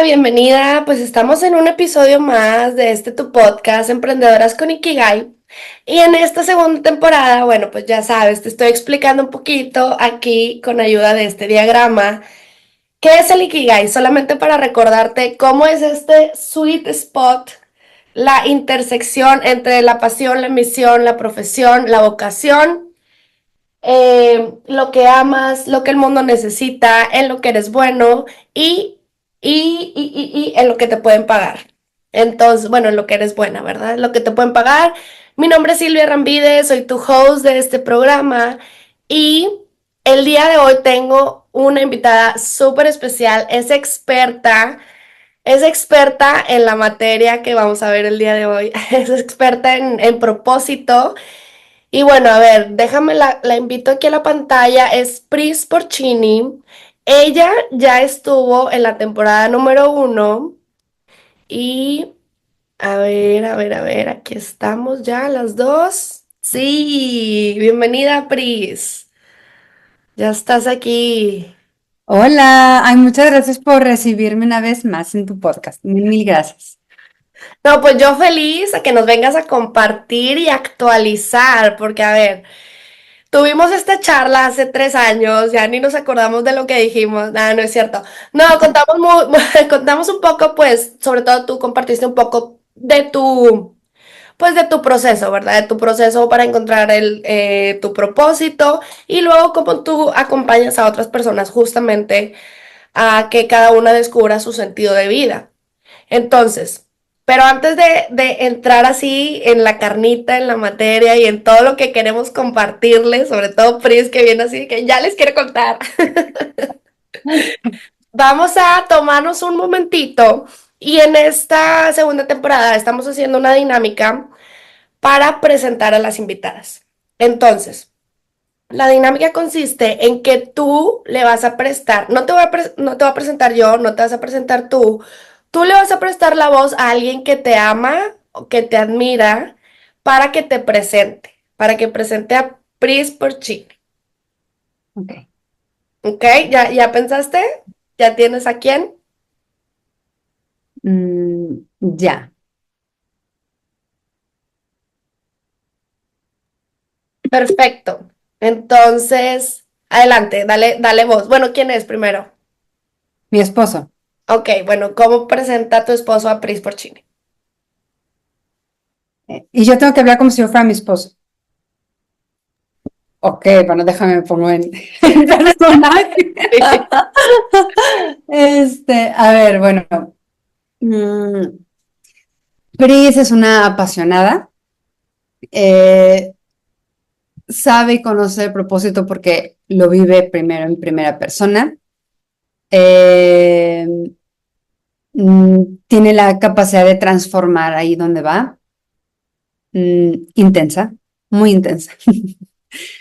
bienvenida. Pues estamos en un episodio más de tu podcast, Emprendedoras con Ikigai. Y en esta segunda temporada, bueno, pues ya sabes, te estoy explicando un poquito aquí con ayuda de este diagrama. ¿Qué es el Ikigai? Solamente para recordarte cómo es este sweet spot, la intersección entre la pasión, la misión, la profesión, la vocación, lo que amas, lo que el mundo necesita, en lo que eres bueno y, y en lo que te pueden pagar. Entonces, bueno, en lo que eres buena, ¿verdad? Lo que te pueden pagar. Mi nombre es Silvia Rambide, soy tu host de este programa y el día de hoy tengo una invitada súper especial, es experta en la materia que vamos a ver el día de hoy, es experta en propósito. Y bueno, a ver, déjame la invito aquí a la pantalla, es Pris Porcini. Ella ya estuvo en la temporada número 1 y a ver, aquí estamos ya las dos. Sí, bienvenida Pris, ya estás aquí. Hola, ay, muchas gracias por recibirme una vez más en tu podcast. Mil gracias. No, pues yo feliz a que nos vengas a compartir y actualizar, porque a ver, tuvimos esta charla hace 3 años, ya ni nos acordamos de lo que dijimos. Nada, no es cierto. No, contamos un poco, pues, sobre todo tú compartiste un poco pues, de tu proceso, ¿verdad? De tu proceso para encontrar tu propósito y luego cómo tú acompañas a otras personas justamente a que cada una descubra su sentido de vida. Entonces, pero antes de entrar así en la carnita, en la materia y en todo lo que queremos compartirles, sobre todo Pris que viene así, que ya les quiero contar, vamos a tomarnos un momentito y en esta segunda temporada estamos haciendo una dinámica para presentar a las invitadas. Entonces, la dinámica consiste en que tú le vas a prestar, no te voy a presentar yo, no te vas a presentar tú le vas a prestar la voz a alguien que te ama o que te admira para que presente a Pris Porcini. Ok. ¿Ok? ¿Ya pensaste? ¿Ya tienes a quién? Ya. Perfecto. Entonces, adelante, dale voz. Bueno, ¿quién es primero? Mi esposo. Ok, bueno, ¿cómo presenta tu esposo a Pris Porcini? Y yo tengo que hablar como si yo fuera mi esposo. Ok, bueno, déjame me pongo en, en personaje. A ver, bueno. mm, Pris es una apasionada. eh, Sabe y conoce el propósito porque lo vive primero en primera persona. eh, Tiene la capacidad de transformar ahí donde va. Intensa, muy intensa.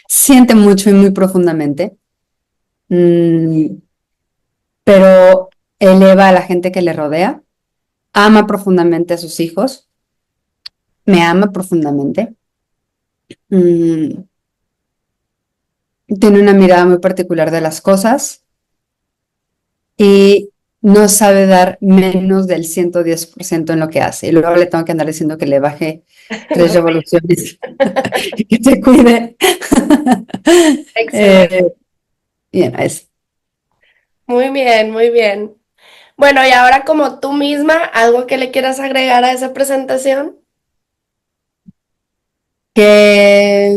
Siente mucho y muy profundamente, mm, pero eleva a la gente que le rodea. Ama profundamente a sus hijos. Me ama profundamente. mm, Tiene una mirada muy particular de las cosas y no sabe dar menos del 110% en lo que hace. Y luego le tengo que andar diciendo que le baje tres No, revoluciones y que se cuide. excelente. Eh, Bien, es Muy bien, muy bien. Bueno, y ahora como tú misma, ¿algo que le quieras agregar a esa presentación? que,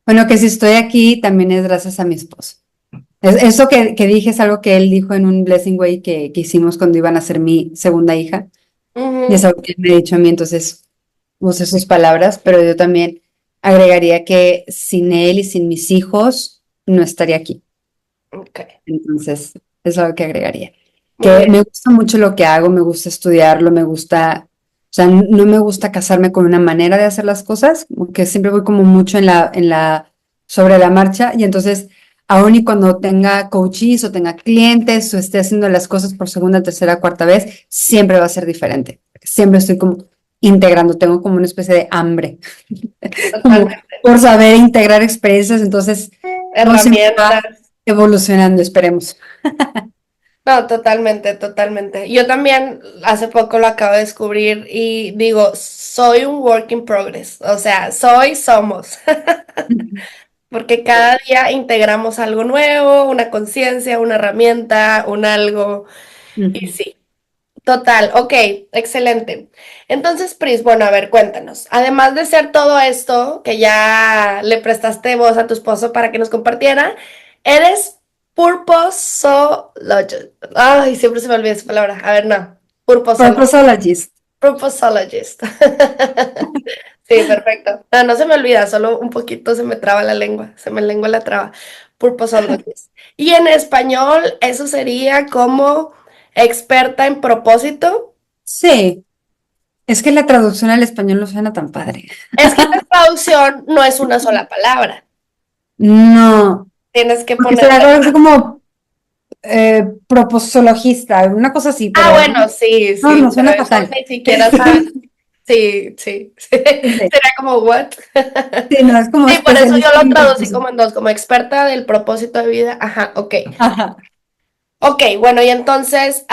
bueno, que si estoy aquí también es gracias a mi esposo. Eso que dije es algo que él dijo en un Blessing Way que hicimos cuando iban a ser mi segunda hija. Y es Ujú. algo que él me ha dicho a mí, entonces usé sus palabras, pero yo también agregaría que sin él y sin mis hijos no estaría aquí. Ok, Entonces, es algo que agregaría. muy Que bien. me gusta mucho lo que hago, me gusta estudiarlo, me gusta, o sea, no me gusta casarme con una manera de hacer las cosas, que siempre voy como mucho sobre la marcha, y entonces, aun y cuando tenga coaches o tenga clientes o esté haciendo las cosas por segunda, tercera, cuarta vez, siempre va a ser diferente. Siempre estoy como integrando, tengo como una especie de hambre, como Totalmente. por saber integrar experiencias, entonces todo siempre va Herramientas. evolucionando, esperemos. No, totalmente, totalmente. Yo también hace poco lo acabo de descubrir y digo, soy un work in progress, o sea, somos, porque cada día integramos algo nuevo, una conciencia, una herramienta, un algo, y Ujú. sí. Total, ok, excelente. Entonces, Pris, bueno, a ver, cuéntanos. Además de ser todo esto, que ya le prestaste voz a tu esposo para que nos compartiera, eres purposologist. Ay, siempre se me olvida esa palabra. A ver, no. Purposologist. Purposologist. Sí, perfecto. No, no se me olvida, solo un poquito se me traba la lengua, se me lengua la traba. Purposologist. Y en español, eso sería como experta en propósito. Sí, es que la traducción al español no suena tan padre. Es que la traducción no es una sola palabra. No, Tienes que porque será ponerle. algo así como proposologista, una cosa así, Ah, pero bueno, sí, no, sí, no pero suena eso fatal. ni siquiera sabes. Sí, sí. Sí, Sería como, ¿what? sí, no, es como Sí, por eso yo especialista lo en traducí propósito. como en dos, como experta del propósito de vida. Ajá, ok. Ajá. Ok, bueno, y entonces,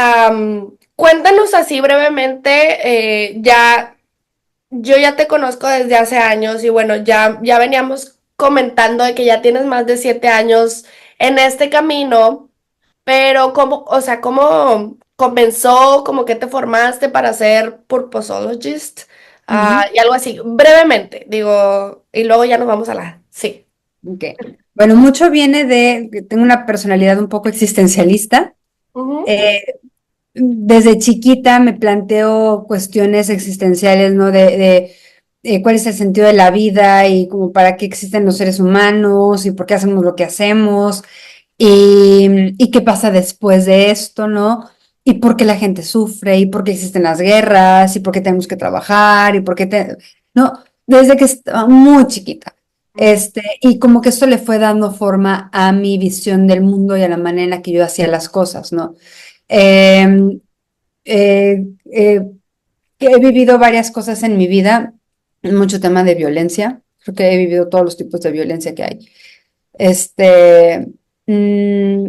cuéntanos así brevemente, yo ya te conozco desde hace años y bueno, ya veníamos comentando de que ya tienes más de 7 años en este camino, pero ¿cómo, o sea, cómo comenzó, como que te formaste para ser purposologist? Ujú. Y algo así, brevemente, digo, y luego ya nos vamos a la... Sí. Ok. Bueno, mucho viene de que tengo una personalidad un poco existencialista. Ujú, Eh, Desde chiquita me planteo cuestiones existenciales, ¿no? De cuál es el sentido de la vida y como para qué existen los seres humanos y por qué hacemos lo que hacemos y qué pasa después de esto, ¿no? Y por qué la gente sufre y por qué existen las guerras y por qué tenemos que trabajar y por qué no, desde que estaba muy chiquita. ujú, Y como que esto le fue dando forma a mi visión del mundo y a la manera en la que yo hacía las cosas, ¿no? Eh, eh, eh, que he vivido varias cosas en mi vida, mucho tema de violencia, creo que he vivido todos los tipos de violencia que hay. Este, mm,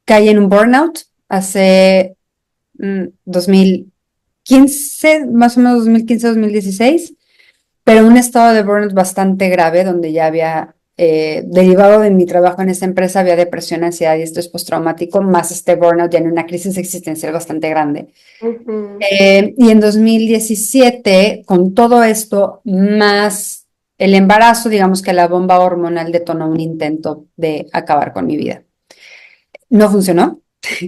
Caí en un burnout hace 2015, más o menos 2015-2016, pero un estado de burnout bastante grave donde ya había, derivado de mi trabajo en esta empresa, había depresión, ansiedad y estrés postraumático, más este burnout ya en una crisis existencial bastante grande. ujú. Y en 2017, con todo esto, más el embarazo, digamos que la bomba hormonal detonó un intento de acabar con mi vida. No funcionó,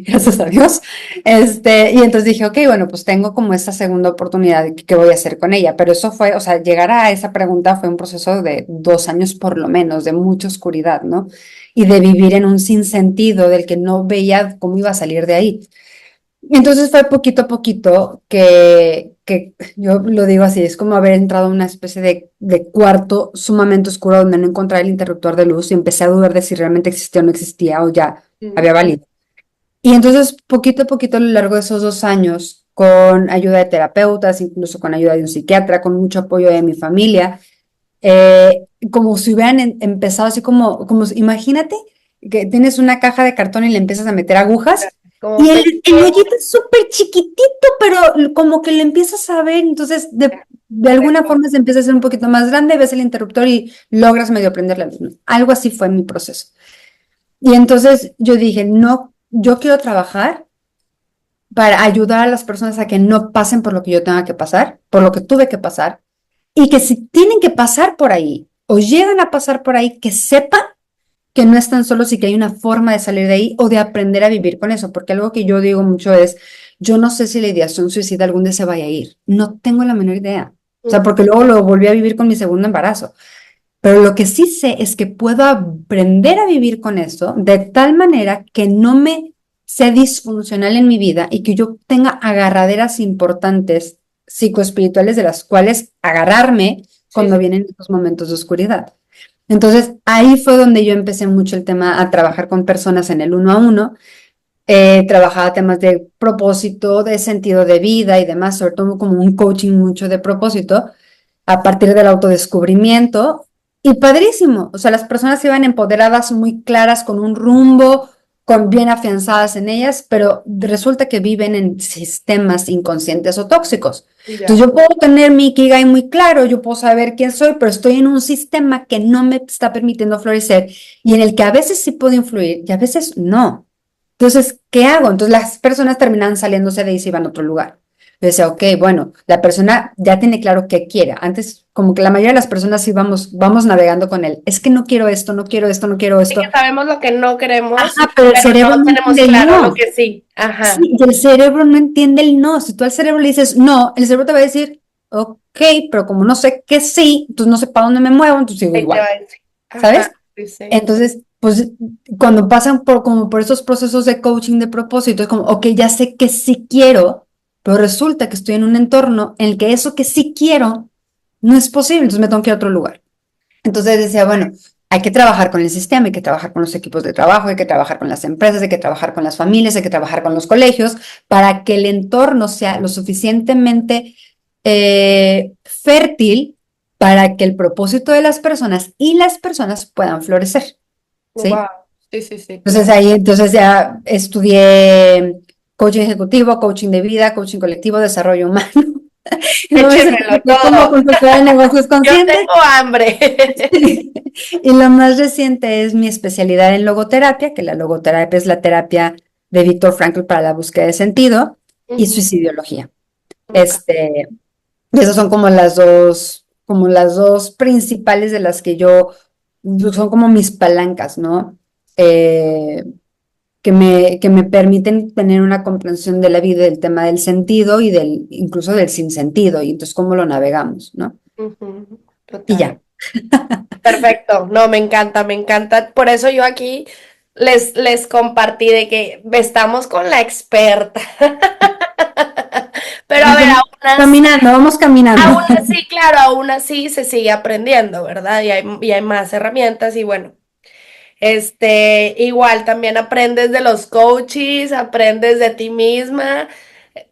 gracias a Dios. Y entonces dije, ok, bueno, pues tengo como esta segunda oportunidad, ¿qué voy a hacer con ella? Pero eso fue, o sea, llegar a esa pregunta fue un proceso de 2 años por lo menos, de mucha oscuridad, ¿no? Y de vivir en un sinsentido del que no veía cómo iba a salir de ahí. Entonces fue poquito a poquito que yo lo digo así, es como haber entrado a una especie de cuarto sumamente oscuro donde no encontraba el interruptor de luz y empecé a dudar de si realmente existía o no existía o ya había valido. Y entonces poquito a poquito a lo largo de esos 2 años, con ayuda de terapeutas, incluso con ayuda de un psiquiatra, con mucho apoyo de mi familia, como si hubieran empezado así imagínate que tienes una caja de cartón y le empiezas a meter agujas Como y el pequeño. hoyito es súper chiquitito, pero como que le empiezas a ver, entonces de alguna forma se empieza a hacer un poquito más grande, ves el interruptor y logras medio prender la luz, ¿no? Algo así fue mi proceso. Y entonces yo dije, no, yo quiero trabajar para ayudar a las personas a que no pasen por lo que yo tenga que pasar, por lo que tuve que pasar, y que si tienen que pasar por ahí o llegan a pasar por ahí, que sepan que no están solos y que hay una forma de salir de ahí o de aprender a vivir con eso, porque algo que yo digo mucho es, yo no sé si la ideación suicida algún día se vaya a ir, no tengo la menor idea, o sea, porque luego lo volví a vivir con mi segundo embarazo, pero lo que sí sé es que puedo aprender a vivir con eso de tal manera que no me sea disfuncional en mi vida y que yo tenga agarraderas importantes psicoespirituales de las cuales agarrarme Sí, cuando sí. vienen estos momentos de oscuridad. Entonces, ahí fue donde yo empecé mucho el tema a trabajar con personas en el uno a uno. Trabajaba temas de propósito, de sentido de vida y demás, sobre todo como un coaching mucho de propósito a partir del autodescubrimiento. Y padrísimo, o sea, las personas iban empoderadas, muy claras, con un rumbo, bien afianzadas en ellas, pero resulta que viven en sistemas inconscientes o tóxicos. Entonces Ya. yo puedo tener mi Ikigai muy claro, yo puedo saber quién soy, pero estoy en un sistema que no me está permitiendo florecer y en el que a veces sí puedo influir y a veces no. Entonces, ¿qué hago? Entonces las personas terminan saliéndose de ahí y se van a otro lugar. Yo decía, ok, bueno, la persona ya tiene claro qué quiere. Antes, como que la mayoría de las personas sí vamos navegando con él. Es que no quiero esto, no quiero esto, no quiero Sí que esto. sabemos lo que no queremos, Ajá, pero el pero cerebro no no tenemos entiende el claro lo no. que sí. Ajá. Sí, y el cerebro no entiende el no. Si tú al cerebro le dices no, el cerebro te va a decir, ok, pero como no sé qué sí, entonces no sé para dónde me muevo, entonces sigo Ahí te va igual, a decir. Ajá. ¿sabes? Sí, sí. Entonces, pues cuando pasan como por esos procesos de coaching de propósito, es como, ok, ya sé que sí quiero, pero resulta que estoy en un entorno en el que eso que sí quiero no es posible, entonces me tengo que ir a otro lugar. Entonces decía, bueno, hay que trabajar con el sistema, hay que trabajar con los equipos de trabajo, hay que trabajar con las empresas, hay que trabajar con las familias, hay que trabajar con los colegios para que el entorno sea lo suficientemente fértil para que el propósito de las personas y las personas puedan florecer, ¿sí? Wow. Sí, sí, sí, Entonces claro. ahí entonces ya estudié coaching ejecutivo, coaching de vida, coaching colectivo, desarrollo humano. Y luego me Échemelo certifiqué como todo. consultora de negocios Yo conscientes. tengo hambre. Y lo más reciente es mi especialidad en logoterapia, que la logoterapia es la terapia de Viktor Frankl para la búsqueda de sentido y Ujú. suicidología. Ok. Este, y esas son como las dos principales de las que son como mis palancas, ¿no? Eh, que me permiten tener una comprensión de la vida, del tema del sentido y incluso del sinsentido, y entonces cómo lo navegamos, ¿no? Ujú. Y Total. ya. Perfecto. No, me encanta, me encanta. Por eso yo aquí les compartí de que estamos con la experta. Pero a ver, Caminando, vamos caminando. aún así, claro, aún así se sigue aprendiendo, ¿verdad? Y hay más herramientas y bueno. Igual también aprendes de los coaches, aprendes de ti misma,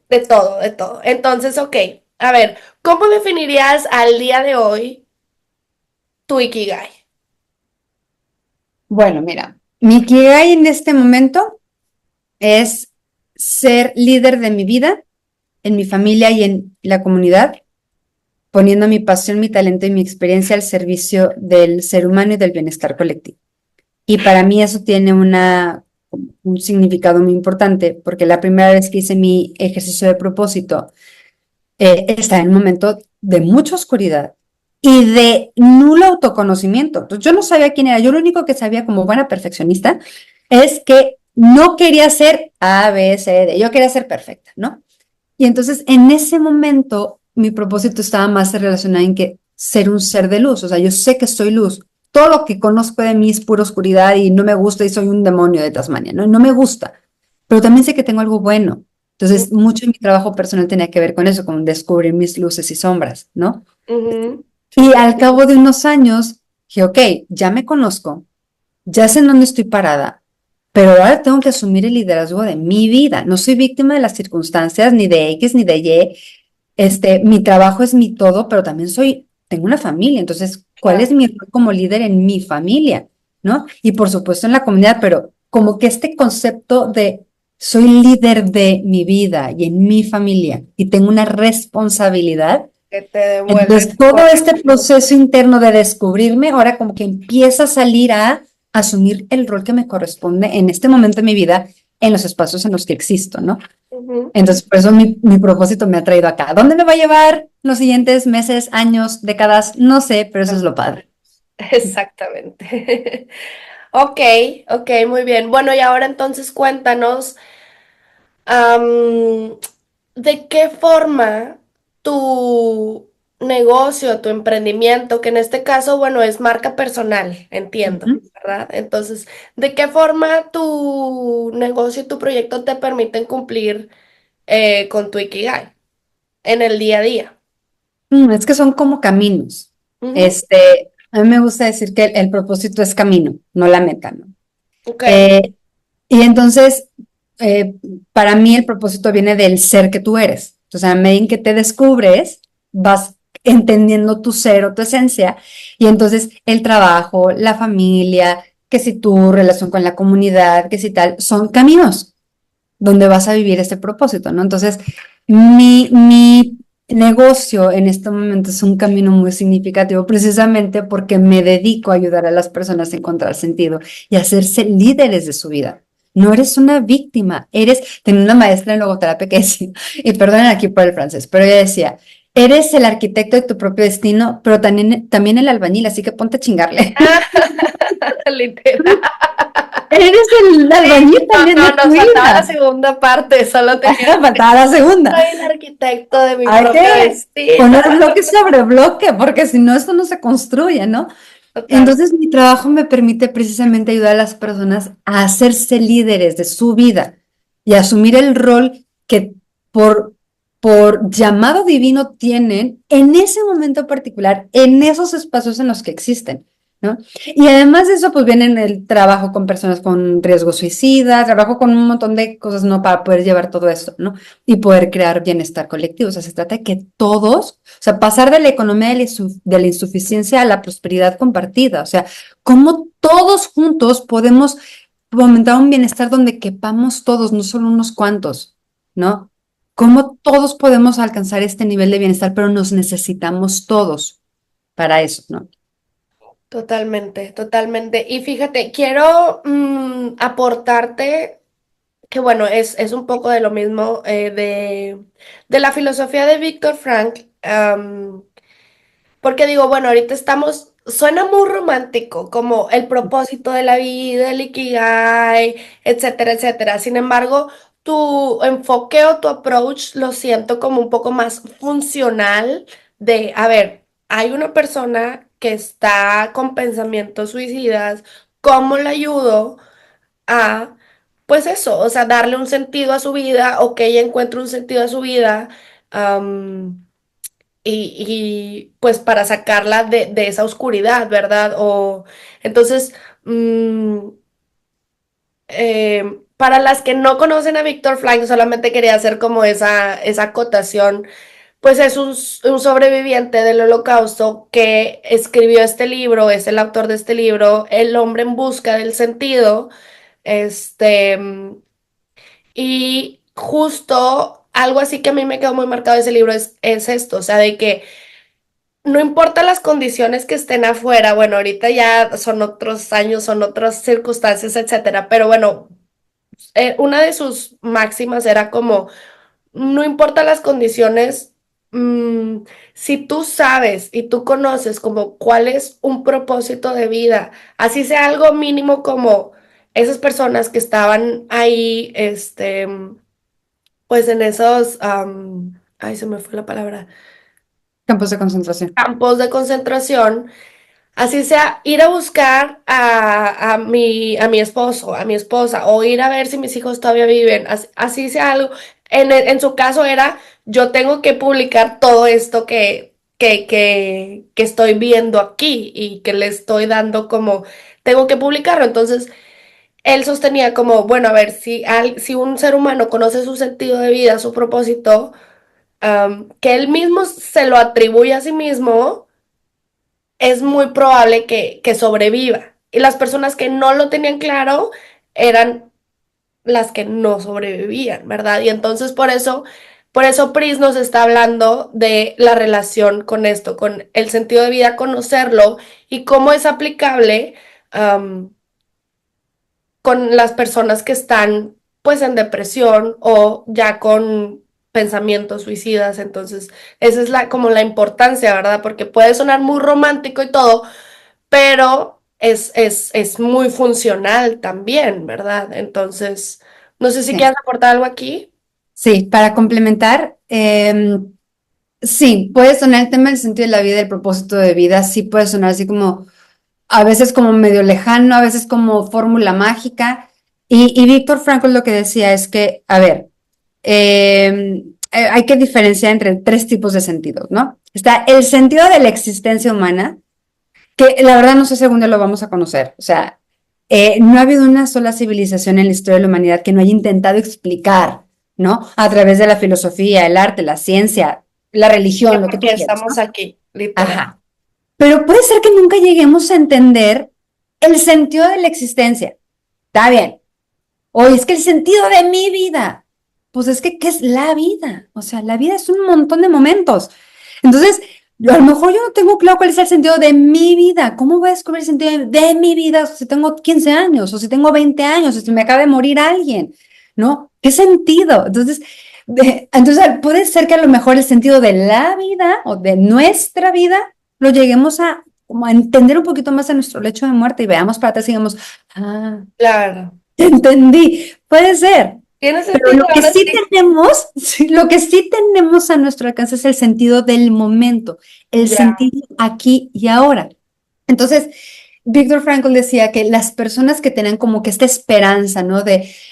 de todo, de todo. Entonces, ok, a ver, ¿cómo definirías al día de hoy tu Ikigai? Bueno, mira, mi Ikigai en este momento es ser líder de mi vida, en mi familia y en la comunidad, poniendo mi pasión, mi talento y mi experiencia al servicio del ser humano y del bienestar colectivo. Y para mí eso tiene un significado muy importante, porque la primera vez que hice mi ejercicio de propósito, estaba en un momento de mucha oscuridad y de nulo autoconocimiento. Entonces, yo no sabía quién era. Yo lo único que sabía como buena perfeccionista es que no quería ser A, B, C, D. Yo quería ser perfecta, ¿no? Y entonces, en ese momento, mi propósito estaba más relacionado en que ser un ser de luz. O sea, yo sé que soy luz. Todo lo que conozco de mí es pura oscuridad y no me gusta y soy un demonio de Tasmania, ¿no? No me gusta. Pero también sé que tengo algo bueno. Entonces, mucho de mi trabajo personal tenía que ver con eso, con descubrir mis luces y sombras, ¿no? Ujú. Y Súper. al cabo de unos años, dije, ok, ya me conozco, ya sé en dónde estoy parada, pero ahora tengo que asumir el liderazgo de mi vida. No soy víctima de las circunstancias, ni de X, ni de Y. Mi trabajo es mi todo, pero también tengo una familia. Entonces, ¿cuál es Claro. mi rol como líder en mi familia? ¿No? Y por supuesto en la comunidad, pero como que este concepto de soy líder de mi vida y en mi familia y tengo una responsabilidad. Que te devuelve Entonces, tu todo este corazón. proceso interno de descubrirme, ahora como que empieza a salir a asumir el rol que me corresponde en este momento de mi vida, en los espacios en los que existo, ¿no? Ujú. Entonces, por eso mi propósito me ha traído acá. ¿Dónde me va a llevar los siguientes meses, años, décadas? No sé, pero eso es lo padre. Exactamente. Ok, ok, muy bien. Bueno, y ahora entonces cuéntanos, am, ¿de qué forma tu negocio, tu emprendimiento, que en este caso, bueno, es marca personal, entiendo, Ujú. ¿verdad? Entonces, ¿de qué forma tu negocio y tu proyecto te permiten cumplir con tu Ikigai en el día a día? Es que son como caminos. Ujú. A mí me gusta decir que el propósito es camino, no la meta, ¿no? Ok, Eh, y entonces, eh, para mí el propósito viene del ser que tú eres. O sea, a medida en que te descubres, vas entendiendo tu ser o tu esencia, y entonces el trabajo, la familia, que si tu relación con la comunidad, que si tal, son caminos donde vas a vivir este propósito, ¿no? Entonces, mi negocio en este momento es un camino muy significativo precisamente porque me dedico a ayudar a las personas a encontrar sentido y a hacerse líderes de su vida. No eres una víctima, tengo una maestra en logoterapia que decía, y perdonen aquí por el francés, pero ella decía, eres el arquitecto de tu propio destino, pero también el albañil, así que ponte a chingarle. Literal. Eres el albañil No, también de no, tu nos faltaba la vida. segunda parte, solo te quiero decir, Faltaba la segunda. soy el arquitecto de mi Hay propio que destino. poner bloque sobre bloque, porque si no, esto no se construye, ¿no? Total, Entonces, mi trabajo me permite precisamente ayudar a las personas a hacerse líderes de su vida y asumir el rol que por, por llamado divino tienen en ese momento particular, en esos espacios en los que existen, ¿no? Y además de eso, pues viene el trabajo con personas con riesgo suicida, trabajo con un montón de cosas, ¿no? Para poder llevar todo esto, ¿no? Y poder crear bienestar colectivo. O sea, se trata de que todos, o sea, pasar de la economía de la insuficiencia a la prosperidad compartida. O sea, cómo todos juntos podemos fomentar un bienestar donde quepamos todos, no solo unos cuantos, ¿no? Cómo todos podemos alcanzar este nivel de bienestar, pero nos necesitamos todos para eso, ¿no? totalmente, totalmente. Y fíjate, quiero aportarte que bueno, es un poco de lo mismo de la filosofía de Viktor Frankl. Porque digo, bueno, ahorita estamos, suena muy romántico, como el propósito de la vida, el ikigai, etcétera, etcétera. Sin embargo, tu enfoque o tu approach lo siento como un poco más funcional de, a ver, hay una persona que está con pensamientos suicidas, ¿cómo le ayudo a, pues eso, o sea, darle un sentido a su vida o que ella encuentre un sentido a su vida? Pues para sacarla de esa oscuridad, ¿verdad? O entonces, mm, para las que no conocen a Víctor Frank, solamente quería hacer como esa acotación, pues es un sobreviviente del Holocausto que escribió este libro, es el autor de este libro, El hombre en busca del sentido, este, y justo algo así que a mí me quedó muy marcado de ese libro es esto, o sea, de que no importa las condiciones que estén afuera, bueno, ahorita ya son otros años, son otras circunstancias, etcétera, pero bueno, una de sus máximas era como, no importa las condiciones, mm, si tú sabes y tú conoces como cuál es un propósito de vida, así sea algo mínimo como esas personas que estaban ahí, pues en esos, ay, se me fue la palabra, Campos de concentración. campos de concentración. Así sea, ir a buscar a mi esposo, a mi esposa, o ir a ver si mis hijos todavía viven, así sea algo. En su caso era, yo tengo que publicar todo esto que estoy viendo aquí y que le estoy dando como, tengo que publicarlo. Entonces, él sostenía como, bueno, a ver, si un ser humano conoce su sentido de vida, su propósito, que él mismo se lo atribuye a sí mismo es muy probable que sobreviva. Y las personas que no lo tenían claro eran las que no sobrevivían, ¿verdad? Y entonces por eso Pris nos está hablando de la relación con esto, con el sentido de vida, conocerlo y cómo es aplicable um, con las personas que están pues en depresión o ya con pensamientos suicidas. Entonces, esa es como la importancia, ¿verdad? Porque puede sonar muy romántico y todo, pero es muy funcional también, ¿verdad? Entonces, no sé si Sí. quieres aportar algo aquí. Sí, para complementar, sí, puede sonar el tema del sentido de la vida, el propósito de vida, sí puede sonar así como, a veces como medio lejano, a veces como fórmula mágica. Y Víctor Frankl lo que decía es que, a ver, hay que diferenciar entre tres tipos de sentidos, ¿no? Está el sentido de la existencia humana, que la verdad no sé si algún día lo vamos a conocer. O sea, no ha habido una sola civilización en la historia de la humanidad que no haya intentado explicar, ¿no? A través de la filosofía, el arte, la ciencia, la religión, lo que tú Porque quieras, estamos ¿no? aquí, literal. Ajá. Pero puede ser que nunca lleguemos a entender el sentido de la existencia. Está bien. Oye, es que el sentido de mi vida, pues es que, ¿qué es la vida? O sea, la vida es un montón de momentos. Entonces, a lo mejor yo no tengo claro cuál es el sentido de mi vida. ¿Cómo voy a descubrir el sentido de mi vida si tengo 15 años o si tengo 20 años o si me acaba de morir alguien? ¿No? ¿Qué sentido? Entonces, puede ser que a lo mejor el sentido de la vida o de nuestra vida lo lleguemos a, como a entender un poquito más en nuestro lecho de muerte y veamos para atrás y digamos, ah, Claro. entendí, puede ser, Tiene pero sentido, ahora sí. sí, lo que sí tenemos a nuestro alcance es el sentido del momento, el Ya, sentido aquí y ahora. Entonces, Víctor Frankl decía que las personas que tenían como que esta esperanza, ¿no?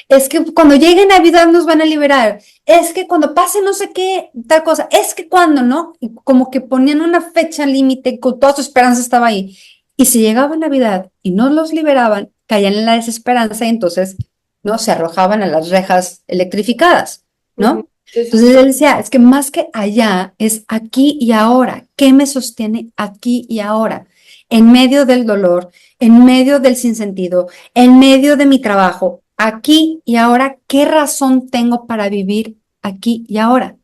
Es que cuando llegue Navidad nos van a liberar, es que cuando pase no sé qué, tal cosa, es que cuando, ¿no? Y como que ponían una fecha límite, con toda su esperanza estaba ahí. Y si llegaba Navidad y no los liberaban, caían en la desesperanza y entonces, ¿no? Se arrojaban a las rejas electrificadas, ujú, ¿no? sí, sí, Entonces sí, él decía, es que más que allá es aquí y ahora. ¿Qué me sostiene aquí y ahora? En medio del dolor, en medio del sinsentido, en medio de mi trabajo, aquí y ahora, ¿qué razón tengo para vivir aquí y ahora?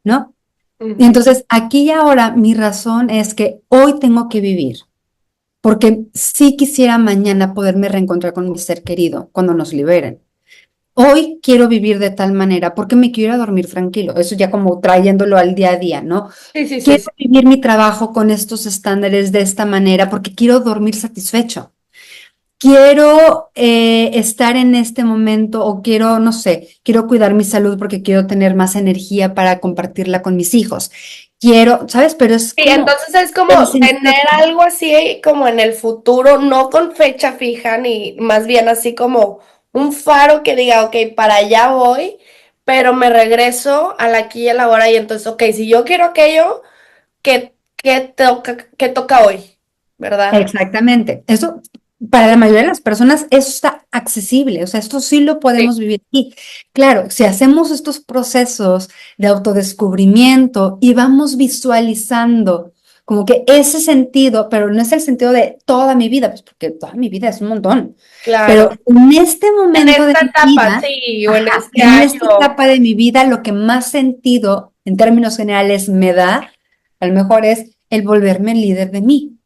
¿No? Y ujú, entonces, aquí y ahora, mi razón es que hoy tengo que vivir, porque sí quisiera mañana poderme reencontrar con mi ser querido cuando nos liberen. Hoy quiero vivir de tal manera porque me quiero ir a dormir tranquilo. Eso ya como trayéndolo al día a día, ¿no? sí, sí, sí, Quiero sí, vivir mi trabajo con estos estándares de esta manera porque quiero dormir satisfecho. Quiero estar en este momento o quiero, no sé, quiero cuidar mi salud porque quiero tener más energía para compartirla con mis hijos. Quiero, ¿sabes? Pero es sí, como entonces es el como sentido. tener algo así como en el futuro, no con fecha fija, ni más bien así como un faro que diga, ok, para allá voy, pero me regreso al aquí y a la hora y entonces, ok, si yo quiero aquello, qué toca hoy? ¿Verdad? Exactamente. Eso, para la mayoría de las personas, eso está accesible. O sea, esto sí lo Sí, podemos vivir aquí. Claro, si hacemos estos procesos de autodescubrimiento y vamos visualizando como que ese sentido, pero no es el sentido de toda mi vida, pues porque toda mi vida es un montón. Pero claro. en este En momento de esta mi etapa, vida, sí, o en ajá, este en esta año. etapa de mi vida, lo que más sentido en términos generales me da, a lo mejor es el volverme líder de mí.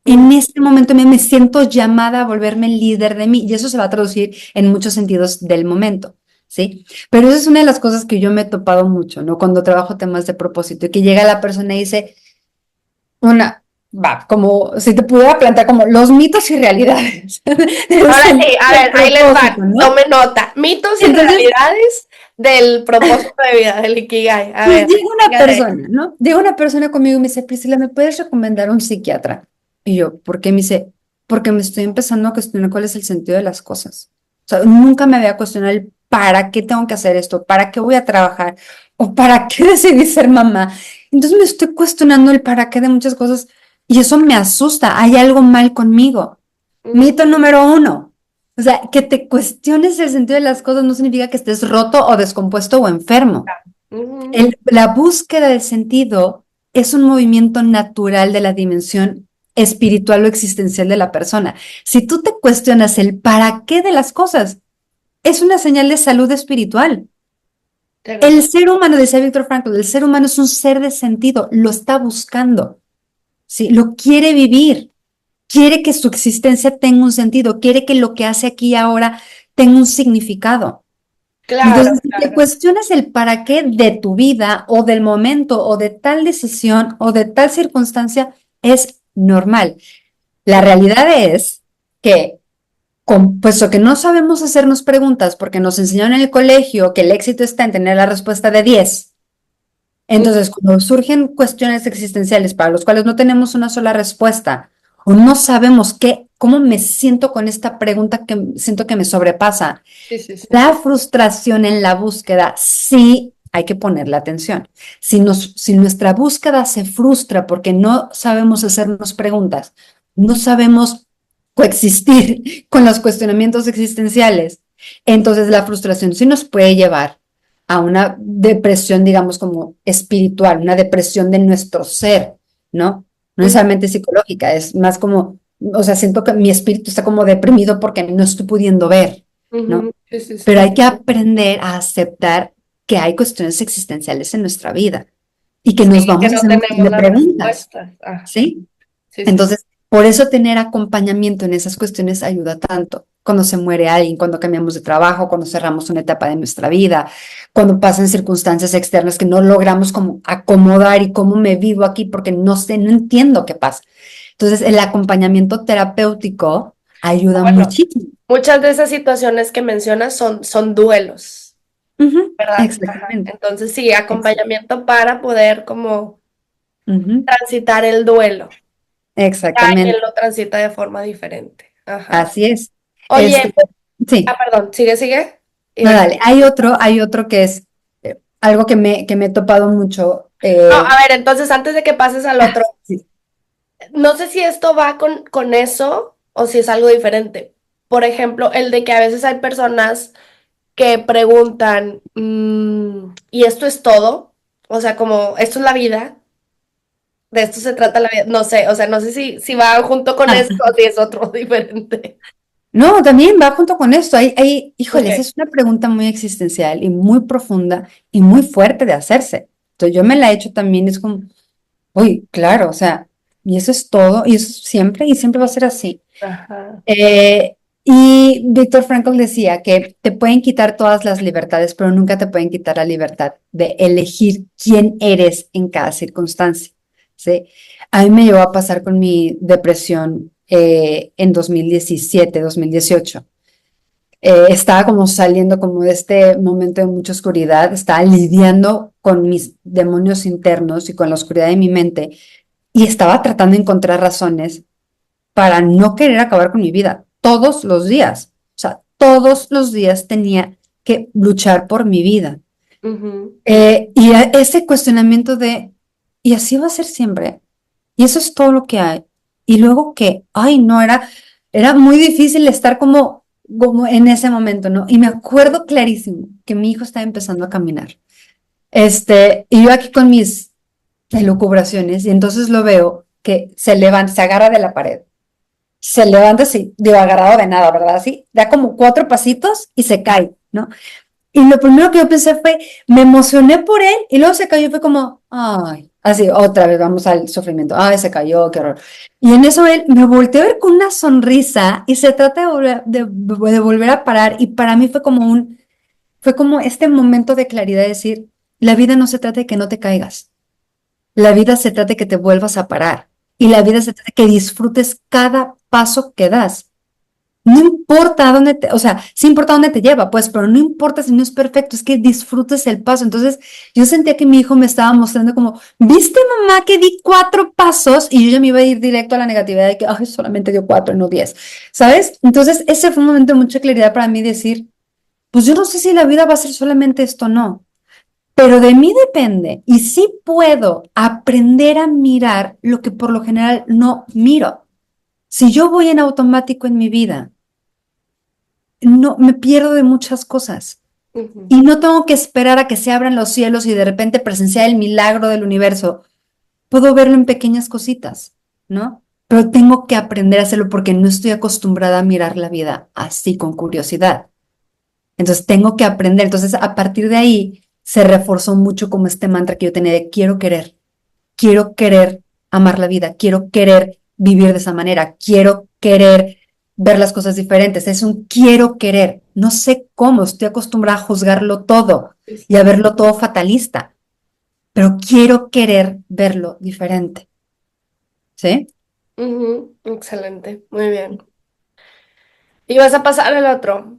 Mm, En este momento me siento llamada a volverme el líder de mí y eso se va a traducir en muchos sentidos del momento, ¿sí? Pero esa es una de las cosas que yo me he topado mucho, ¿no? Cuando trabajo temas de propósito y que llega la persona y dice, como si te pudiera plantear como los mitos y realidades del ahora sí, sentido a del ver, ahí les propósito, van. ¿no? Tome nota. Mitos y Entonces, realidades del propósito de vida, del Ikigai. A pues ver, llega una venga de ahí. persona, ¿no? Llega una persona conmigo y me dice, Priscila, ¿me puedes recomendar un psiquiatra? Y yo, ¿por qué? Me dice, porque me estoy empezando a cuestionar cuál es el sentido de las cosas. O sea, nunca me había cuestionado el para qué tengo que hacer esto, para qué voy a trabajar o para qué decidí ser mamá. Entonces me estoy cuestionando el para qué de muchas cosas y eso me asusta. Hay algo mal conmigo. Mm, Mito número uno. O sea, que te cuestiones el sentido de las cosas no significa que estés roto o descompuesto o enfermo. ujú, La búsqueda del sentido es un movimiento natural de la dimensión espiritual o existencial de la persona. Si tú te cuestionas el para qué de las cosas, es una señal de salud espiritual. El interesante. ser humano, decía Víctor Frankl, el ser humano es un ser de sentido, lo está buscando, ¿sí? Lo quiere vivir, quiere que su existencia tenga un sentido, quiere que lo que hace aquí y ahora tenga un significado. Claro, Entonces, si te claro. cuestionas el para qué de tu vida o del momento o de tal decisión o de tal circunstancia, es normal. La realidad es que, puesto que no sabemos hacernos preguntas porque nos enseñaron en el colegio que el éxito está en tener la respuesta de 10, Mm, entonces cuando surgen cuestiones existenciales para los cuales no tenemos una sola respuesta o no sabemos cómo me siento con esta pregunta que siento que me sobrepasa, sí, sí, sí. la frustración en la búsqueda, sí hay que ponerle atención. Si nuestra búsqueda se frustra porque no sabemos hacernos preguntas, no sabemos coexistir con los cuestionamientos existenciales, entonces la frustración sí nos puede llevar a una depresión, digamos, como espiritual, una depresión de nuestro ser, ¿no? No Mm, necesariamente psicológica, es más como o sea, siento que mi espíritu está como deprimido porque no estoy pudiendo ver, ¿no? Ujú, sí, sí, Pero sí. hay que aprender a aceptar que hay cuestiones existenciales en nuestra vida y que nos Sí, que vamos a no hacer un montón tenemos de las preguntas, respuestas. Ah, ¿sí? sí, sí, sí. Entonces, por eso tener acompañamiento en esas cuestiones ayuda tanto. Cuando se muere alguien, cuando cambiamos de trabajo, cuando cerramos una etapa de nuestra vida, cuando pasan circunstancias externas que no logramos como acomodar y cómo me vivo aquí porque no sé, no entiendo qué pasa. Entonces, el acompañamiento terapéutico ayuda Bueno, muchísimo. muchas de esas situaciones que mencionas son duelos, Ujú, ¿verdad? Ajá. exactamente. Entonces, sí, Ex- acompañamiento para poder como ujú, transitar el duelo. Cada quien exactamente. lo transita de forma diferente. Ajá. Así es. Oye, Este, sí. perdón, sigue. No, Iba a- dale. Hay otro que es algo que me he topado mucho. No, a ver, entonces antes de que pases al otro, Sí. no sé si esto va con eso o si es algo diferente. Por ejemplo, el de que a veces hay personas que preguntan, ¿y esto es todo? O sea, como, ¿esto es la vida? ¿De esto se trata la vida? No sé, o sea, no sé si va junto con Ah, esto o si es otro diferente. no, también va junto con esto. Ok. Híjole, esa es una pregunta muy existencial y muy profunda y muy fuerte de hacerse. Entonces yo me la he hecho también, es como, uy, claro, o sea, y eso es todo, y eso siempre, y siempre va a ser así. Ajá. Eh, y Víctor Frankl decía que te pueden quitar todas las libertades, pero nunca te pueden quitar la libertad de elegir quién eres en cada circunstancia, ¿sí? A mí me llegó a pasar con mi depresión en 2017, 2018. Estaba como saliendo como de este momento de mucha oscuridad, estaba lidiando con mis demonios internos y con la oscuridad de mi mente y estaba tratando de encontrar razones para no querer acabar con mi vida todos los días. O sea, todos los días tenía que luchar por mi vida. Ujú, Ese cuestionamiento de, ¿y así va a ser siempre? Y eso es todo lo que hay. Y luego que, ay, no, era muy difícil estar como en ese momento, ¿no? Y me acuerdo clarísimo que mi hijo estaba empezando a caminar. Y yo aquí con mis elucubraciones, y entonces lo veo que se levanta, se agarra de la pared, se levanta así, digo, agarrado de nada, ¿verdad? Así, da como 4 pasitos y se cae, ¿no? Y lo primero que yo pensé fue, me emocioné por él y luego se cayó y fue como, ay, así, otra vez vamos al sufrimiento, ay, se cayó, qué horror. Y en eso él me volteó a ver con una sonrisa y se trata de volver a parar y para mí fue como este momento de claridad de decir, la vida no se trata de que no te caigas, la vida se trata de que te vuelvas a parar y la vida se trata de que disfrutes cada paso que das. No importa dónde o sea, sí importa dónde te lleva, pues, pero no importa si no es perfecto, es que disfrutes el paso. Entonces, yo sentía que mi hijo me estaba mostrando como, ¿viste, mamá, que di 4 pasos? Y yo ya me iba a ir directo a la negatividad de que, ay, solamente dio 4 y no 10, ¿sabes? Entonces, ese fue un momento de mucha claridad para mí decir, pues yo no sé si la vida va a ser solamente esto o no, pero de mí depende y sí puedo aprender a mirar lo que por lo general no miro. Si yo voy en automático en mi vida, no me pierdo de muchas cosas ujú. y no tengo que esperar a que se abran los cielos y de repente presenciar el milagro del universo. Puedo verlo en pequeñas cositas, ¿no? Pero tengo que aprender a hacerlo porque no estoy acostumbrada a mirar la vida así con curiosidad. Entonces tengo que aprender. Entonces a partir de ahí se reforzó mucho como este mantra que yo tenía de quiero querer amar la vida, quiero querer vivir de esa manera, quiero querer ver las cosas diferentes. Es un quiero querer. No sé cómo, estoy acostumbrada a juzgarlo todo Sí, y a sí. verlo todo fatalista, pero quiero querer verlo diferente. ¿Sí? Ujú, excelente, muy bien. ¿Y vas a pasar al otro?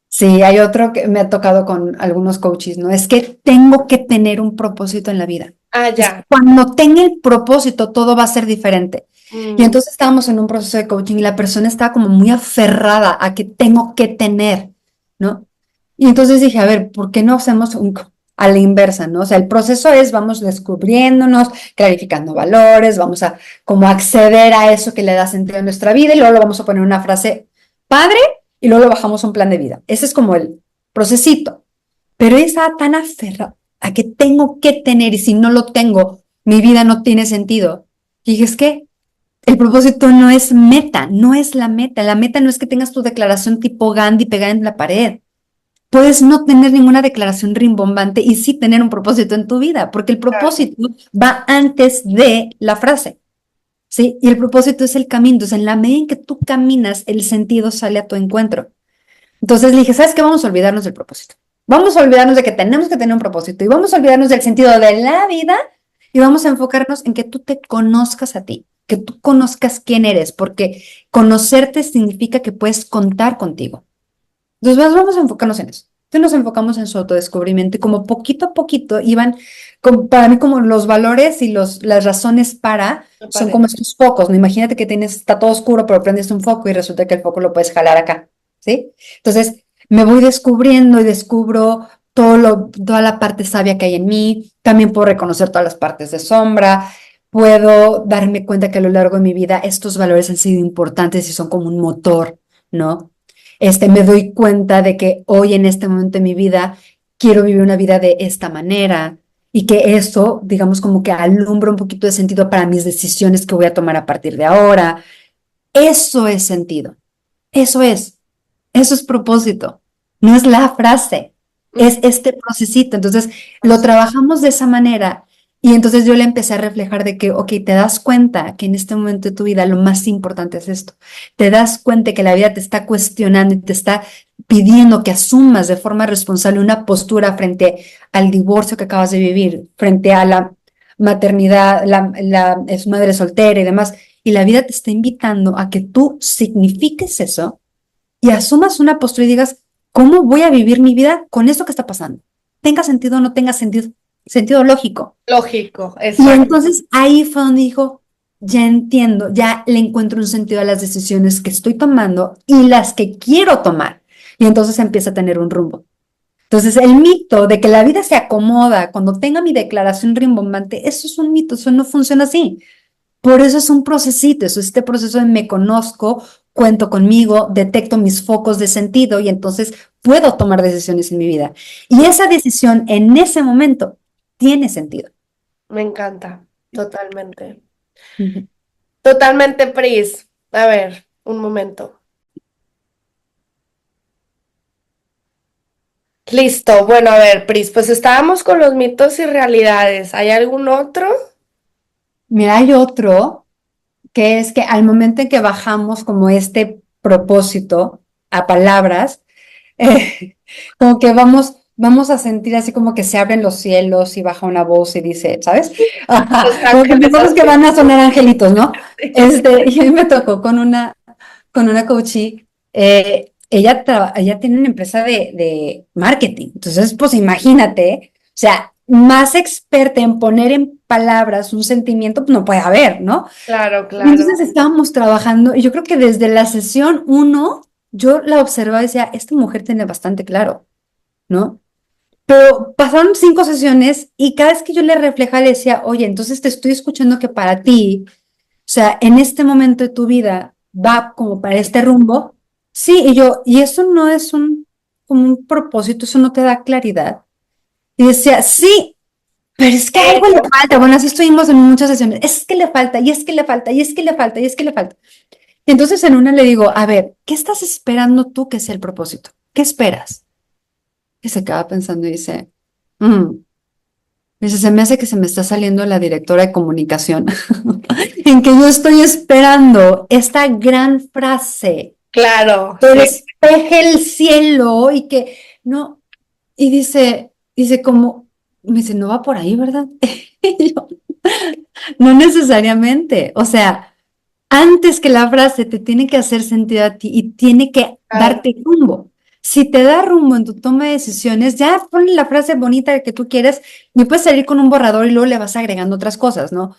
Sí, hay otro que me ha tocado con algunos coaches, ¿no? Es que tengo que tener un propósito en la vida. Ah, Es ya. cuando tenga el propósito, todo va a ser diferente. Y Mm, entonces estábamos en un proceso de coaching y la persona estaba como muy aferrada a que tengo que tener, ¿no? Y entonces dije, a ver, ¿por qué no hacemos a la inversa, ¿no? O sea, el proceso es, vamos descubriéndonos, clarificando valores, vamos a como acceder a eso que le da sentido a nuestra vida y luego lo vamos a poner una frase padre y luego lo bajamos a un plan de vida. Ese es como el procesito. Pero esa tan aferrada a que tengo que tener y si no lo tengo, mi vida no tiene sentido. Y dije, es que El propósito no es meta, no es la meta. La meta no es que tengas tu declaración tipo Gandhi pegada en la pared. Puedes no tener ninguna declaración rimbombante y sí tener un propósito en tu vida, porque el Claro. propósito va antes de la frase, ¿sí? Y el propósito es el camino. Entonces, en la medida en que tú caminas, el sentido sale a tu encuentro. Entonces le dije, ¿sabes qué? Vamos a olvidarnos del propósito. Vamos a olvidarnos de que tenemos que tener un propósito y vamos a olvidarnos del sentido de la vida y vamos a enfocarnos en que tú te conozcas a ti, que tú conozcas quién eres, porque conocerte significa que puedes contar contigo. Entonces vamos a enfocarnos en eso. Entonces nos enfocamos en su autodescubrimiento y como poquito a poquito iban, para mí como los valores y las razones para Me son como parece. estos focos, ¿no? Imagínate que tienes, está todo oscuro, pero prendes un foco y resulta que el foco lo puedes jalar acá, ¿sí? Entonces me voy descubriendo y descubro toda la parte sabia que hay en mí, también puedo reconocer todas las partes de sombra, puedo darme cuenta que a lo largo de mi vida estos valores han sido importantes y son como un motor, ¿no? Me doy cuenta de que hoy en este momento de mi vida quiero vivir una vida de esta manera y que eso, digamos, como que alumbra un poquito de sentido para mis decisiones que voy a tomar a partir de ahora. Eso es sentido. Eso es. Eso es propósito. No es la frase, es Mm, este procesito. Entonces, lo pues, trabajamos de esa manera y entonces yo le empecé a reflejar de que, ok, te das cuenta que en este momento de tu vida lo más importante es esto. Te das cuenta que la vida te está cuestionando y te está pidiendo que asumas de forma responsable una postura frente al divorcio que acabas de vivir, frente a la maternidad, es madre soltera y demás. Y la vida te está invitando a que tú signifiques eso y asumas una postura y digas, ¿cómo voy a vivir mi vida con esto que está pasando? Tenga sentido o no tenga sentido, sentido lógico. lógico, Y exacto. entonces ahí fue donde dijo, ya entiendo, ya le encuentro un sentido a las decisiones que estoy tomando y las que quiero tomar. Y entonces empieza a tener un rumbo. Entonces, el mito de que la vida se acomoda cuando tenga mi declaración rimbombante, eso es un mito, eso no funciona así. Por eso es un procesito, eso es este proceso de me conozco, cuento conmigo, detecto mis focos de sentido y entonces puedo tomar decisiones en mi vida. Y esa decisión en ese momento tiene sentido. Me encanta, totalmente. Ujú. Totalmente, Pris. A ver, un momento. Listo. Bueno, a ver, Pris, pues estábamos con los mitos y realidades. ¿Hay algún otro? Mira, hay otro que es que al momento en que bajamos como este propósito a palabras, como que vamos a sentir así como que se abren los cielos y baja una voz y dice, ¿sabes? Ajá, Los como que ángeles pensamos que van a azules. sonar angelitos, ¿no? Y a mí me tocó con una coachee, ella tiene una empresa de marketing, entonces pues imagínate, o sea, más experta en poner en palabras un sentimiento, pues no puede haber, ¿no? Claro, Y entonces claro. estábamos trabajando y yo creo que desde la sesión uno, yo la observaba y decía, esta mujer tiene bastante claro, ¿no? Pero pasaron 5 sesiones y cada vez que yo le reflejaba le decía, oye, entonces te estoy escuchando que para ti, o sea, en este momento de tu vida va como para este rumbo. Sí, y yo, y eso no es como un propósito, eso no te da claridad. Y decía, sí, pero es que algo le Pero, falta. Bueno, así estuvimos en muchas sesiones. Es que le falta, y es que le falta, y es que le falta, y es que le falta. Y entonces en una le digo, a ver, ¿qué estás esperando tú que sea el propósito? ¿Qué esperas? Y se acaba pensando y dice, "Mm". Dice, se me hace que se me está saliendo la directora de comunicación, en que yo estoy esperando esta gran frase claro, que sí. despeje el cielo y que no, y dice como, me dice, no va por ahí, ¿verdad? Y yo, no necesariamente, o sea, antes que la frase te tiene que hacer sentido a ti y tiene que Claro. darte rumbo. Si te da rumbo en tu toma de decisiones, ya ponle la frase bonita que tú quieres y puedes salir con un borrador y luego le vas agregando otras cosas, ¿no?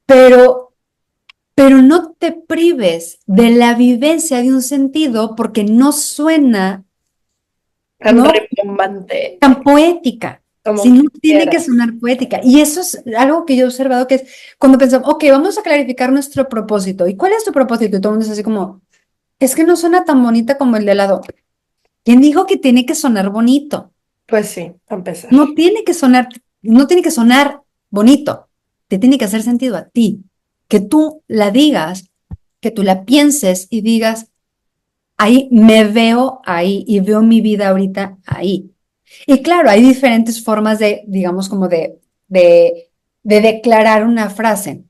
Pero, pero no te prives de la vivencia de un sentido porque no suena, Tan ¿no? rimbombante Tan poética, como sino tiene que quisieras. sonar poética. Y eso es algo que yo he observado que es cuando pensamos, ok, vamos a clarificar nuestro propósito. ¿Y cuál es tu propósito? Y todo el mundo es así como, es que no suena tan bonita como el de al lado. ¿Quién dijo que tiene que sonar bonito? Pues sí, a empezar. No tiene que sonar bonito. Te tiene que hacer sentido a ti. que tú la digas, que tú la pienses y digas, ahí me veo ahí y veo mi vida ahorita ahí. Y claro, hay diferentes formas de, digamos, como de declarar una frase.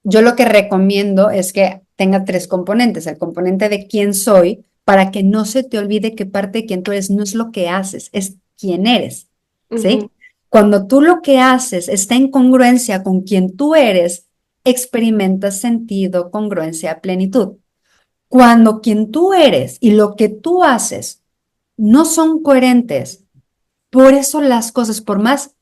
Yo lo que recomiendo es que tenga tres componentes. El componente de quién soy, para que no se te olvide que parte de quién tú eres no es lo que haces, es quién eres, Ujú. ¿sí? Cuando tú lo que haces está en congruencia con quien tú eres, experimentas sentido, congruencia, plenitud. Cuando quien tú eres y lo que tú haces no son coherentes, por eso las cosas, por más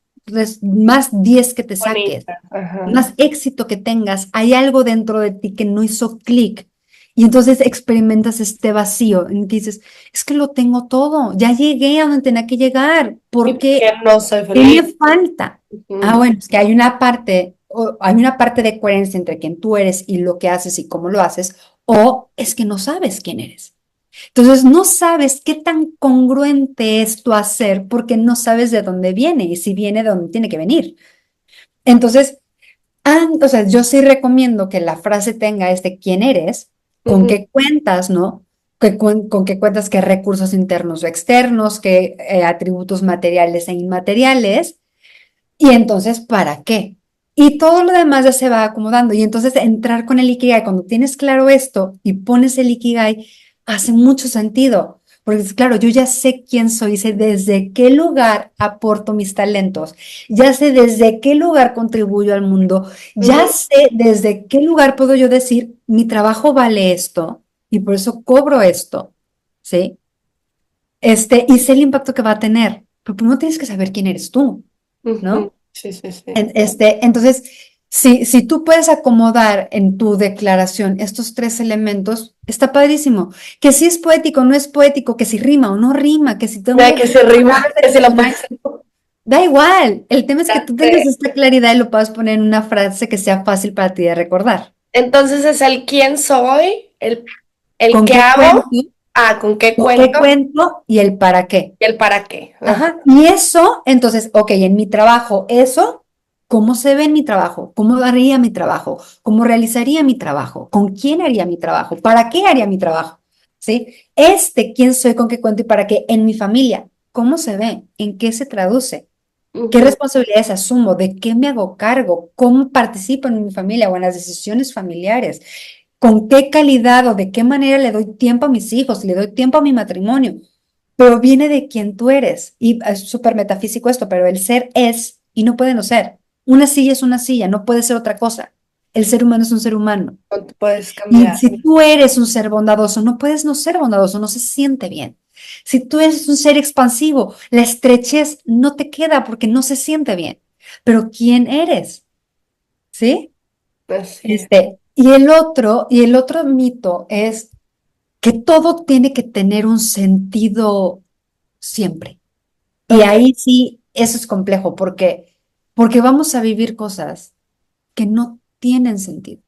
10 que te saques, Bonita. Ajá. más éxito que tengas, hay algo dentro de ti que no hizo clic. Y entonces experimentas este vacío en que dices, es que lo tengo todo, ya llegué a donde tenía que llegar, ¿Y ¿por por qué qué? no soy ¿Qué feliz? me falta? Ah, Ujú. bueno, es que hay una parte de coherencia entre quién tú eres y lo que haces y cómo lo haces, o es que no sabes quién eres. Entonces, no sabes qué tan congruente es tu hacer porque no sabes de dónde viene y si viene de dónde tiene que venir. Entonces, o sea, yo sí recomiendo que la frase tenga este quién eres, con Ujú. qué cuentas, ¿no? Con qué cuentas, qué recursos internos o externos, qué atributos materiales e inmateriales, y entonces, ¿para qué? Y todo lo demás ya se va acomodando. Y entonces entrar con el Ikigai, cuando tienes claro esto y pones el Ikigai, hace mucho sentido. Porque es claro, yo ya sé quién soy, sé desde qué lugar aporto mis talentos, ya sé desde qué lugar contribuyo al mundo, ya Ujú. sé desde qué lugar puedo yo decir, mi trabajo vale esto y por eso cobro esto, ¿sí? Y sé el impacto que va a tener. Pero primero tienes que saber quién eres tú, Ujú. ¿no? Sí, sí, sí. Entonces, si tú puedes acomodar en tu declaración estos tres elementos, está padrísimo. Que si es poético, no es poético, que si rima o no rima, que si Ya tengo que se rima, palabras de que se la puede diccionario, da igual. El tema es que tú tengas hacer. esta claridad y lo puedas poner en una frase que sea fácil para ti de recordar. Entonces es el quién soy, el ¿Con qué qué cuento? hago, con qué ¿Con qué cuento cuento? Y el para qué. y el para qué. Ajá. Ajá. Y eso, entonces, ok, en mi trabajo, eso, ¿cómo se ve en mi trabajo? ¿Cómo haría mi trabajo? ¿Cómo realizaría mi trabajo? ¿Con quién haría mi trabajo? ¿Para qué haría mi trabajo? ¿Sí? ¿Quién soy, con qué cuento y para qué? En mi familia, ¿cómo se ve? ¿En qué se traduce? ¿Qué Ujú. responsabilidades asumo? ¿De qué me hago cargo? ¿Cómo participo en mi familia o en las decisiones familiares? ¿Con qué calidad o de qué manera le doy tiempo a mis hijos? ¿Le doy tiempo a mi matrimonio? Pero viene de quien tú eres. Y es súper metafísico esto, pero el ser es y no puede no ser. Una silla es una silla, no puede ser otra cosa. El ser humano es un ser humano. No te puedes Y cambiar. si tú eres un ser bondadoso, no puedes no ser bondadoso, no se siente bien. Si tú eres un ser expansivo, la estrechez no te queda porque no se siente bien. Pero ¿quién eres? ¿Sí? Así es. Y el otro mito es que todo tiene que tener un sentido siempre. Y Ok. ahí sí, eso es complejo porque vamos a vivir cosas que no tienen sentido.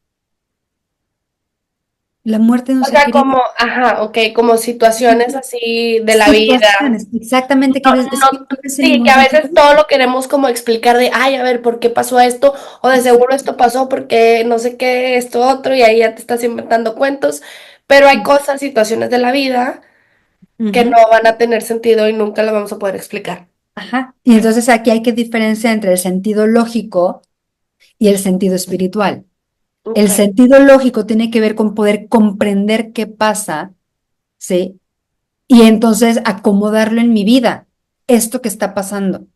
La muerte de un O ser sea, querido, como, ajá, ok, como situaciones así de la vida. situaciones, exactamente, No, es que no, no hace sí, que ningún a sentido. veces todo lo queremos como explicar de, ay, a ver, ¿por qué pasó esto? O de seguro esto pasó porque no sé qué, esto otro, y ahí ya te estás inventando cuentos. Pero hay cosas, situaciones de la vida que no Ujú. van a tener sentido y nunca lo vamos a poder explicar. Ajá. Y entonces aquí hay que diferenciar entre el sentido lógico y el sentido espiritual. El Ok. sentido lógico tiene que ver con poder comprender qué pasa, ¿sí? Y entonces acomodarlo en mi vida, esto que está pasando.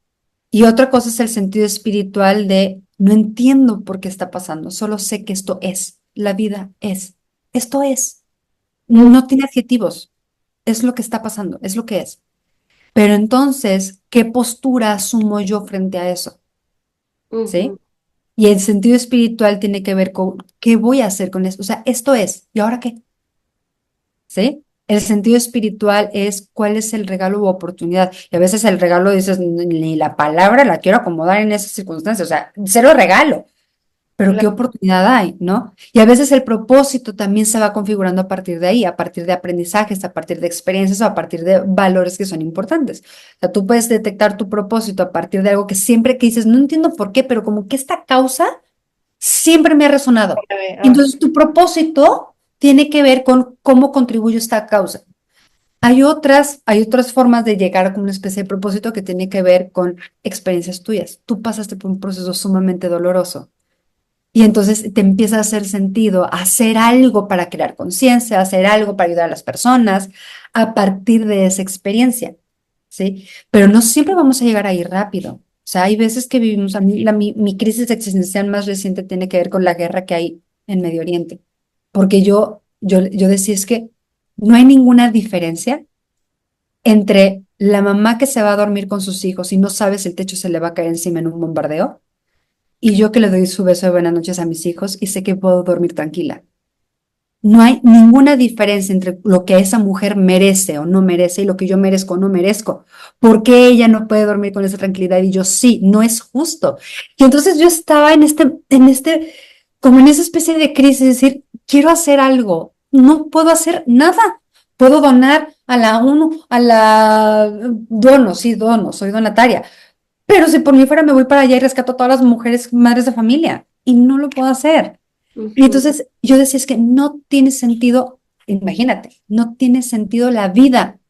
Y otra cosa es el sentido espiritual de no entiendo por qué está pasando, solo sé que esto es, la vida es, esto es, Mm, no tiene adjetivos, es lo que está pasando, es lo que es. Pero entonces, ¿qué postura asumo yo frente a eso? ¿Sí? ujú, Y el sentido espiritual tiene que ver con qué voy a hacer con esto, o sea, esto es, ¿y ahora qué? ¿Sí? El sentido espiritual es cuál es el regalo u oportunidad. Y a veces el regalo dices, ni la palabra la quiero acomodar en esas circunstancias, o sea, cero regalo, pero qué claro. oportunidad hay, ¿no? Y a veces el propósito también se va configurando a partir de ahí, a partir de aprendizajes, a partir de experiencias o a partir de valores que son importantes. O sea, tú puedes detectar tu propósito a partir de algo que siempre que dices, no entiendo por qué, pero como que esta causa siempre me ha resonado. Ah, Entonces, tu propósito tiene que ver con cómo contribuyo a esta causa. Hay otras formas de llegar a una especie de propósito que tiene que ver con experiencias tuyas. Tú pasaste por un proceso sumamente doloroso y entonces te empieza a hacer sentido hacer algo para crear conciencia, hacer algo para ayudar a las personas a partir de esa experiencia, ¿sí? Pero no siempre vamos a llegar ahí rápido. O sea, hay veces que vivimos, a mí, mi crisis existencial más reciente tiene que ver con la guerra que hay en Medio Oriente, porque yo decía, es que no hay ninguna diferencia entre la mamá que se va a dormir con sus hijos y no sabe si el techo se le va a caer encima en un bombardeo, y yo que le doy su beso de buenas noches a mis hijos y sé que puedo dormir tranquila. No hay ninguna diferencia entre lo que esa mujer merece o no merece y lo que yo merezco o no merezco. ¿Por qué ella no puede dormir con esa tranquilidad y yo sí? No es justo. Y entonces yo estaba como en esa especie de crisis, es decir, quiero hacer algo, no puedo hacer nada. Puedo donar a la uno, a la dono, sí, dono, soy donataria. Pero si por mí fuera, me voy para allá y rescato a todas las mujeres madres de familia y no lo puedo hacer. Y ujú, entonces yo decía, es que no tiene sentido, imagínate, no tiene sentido la vida,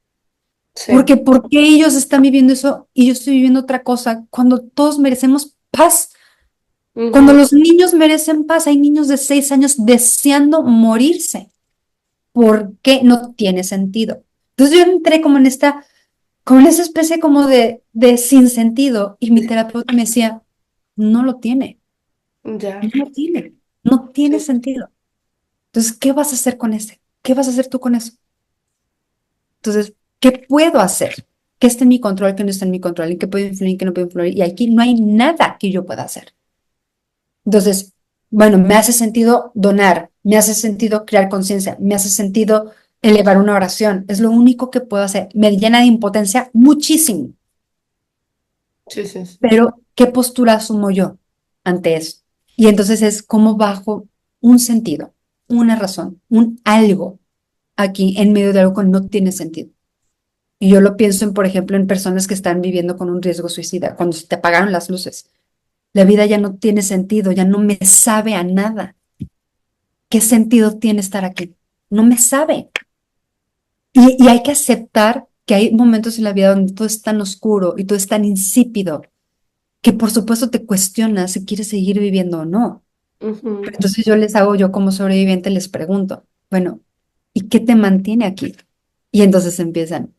sí. porque ¿por qué ellos están viviendo eso y yo estoy viviendo otra cosa cuando todos merecemos paz? Cuando Ujú, los niños merecen paz, hay niños de 6 años deseando morirse. ¿Por qué no tiene sentido? Entonces yo entré como en esa especie como de sinsentido y mi terapeuta me decía, no lo tiene, ya. no lo tiene, no tiene Sí. sentido. Entonces, ¿qué vas a hacer con ese? ¿Qué vas a hacer tú con eso? Entonces, ¿qué puedo hacer? ¿Qué está en mi control, qué no está en mi control? ¿En qué puedo influir, qué no puedo influir? Y aquí no hay nada que yo pueda hacer. Entonces, bueno, me hace sentido donar, me hace sentido crear conciencia, me hace sentido elevar una oración. Es lo único que puedo hacer. Me llena de impotencia muchísimo. Sí, sí, sí. Pero, ¿qué postura asumo yo ante eso? Y entonces es como bajo un sentido, una razón, un algo aquí en medio de algo que no tiene sentido. Y yo lo pienso en, por ejemplo, en personas que están viviendo con un riesgo suicida, cuando se te apagaron las luces. La vida ya no tiene sentido, ya no me sabe a nada. ¿Qué sentido tiene estar aquí? No me sabe. Y hay que aceptar que hay momentos en la vida donde todo es tan oscuro y todo es tan insípido que por supuesto te cuestionas si quieres seguir viviendo o no. Pero Ujú, entonces yo como sobreviviente les pregunto, bueno, ¿y qué te mantiene aquí? Y entonces empiezan,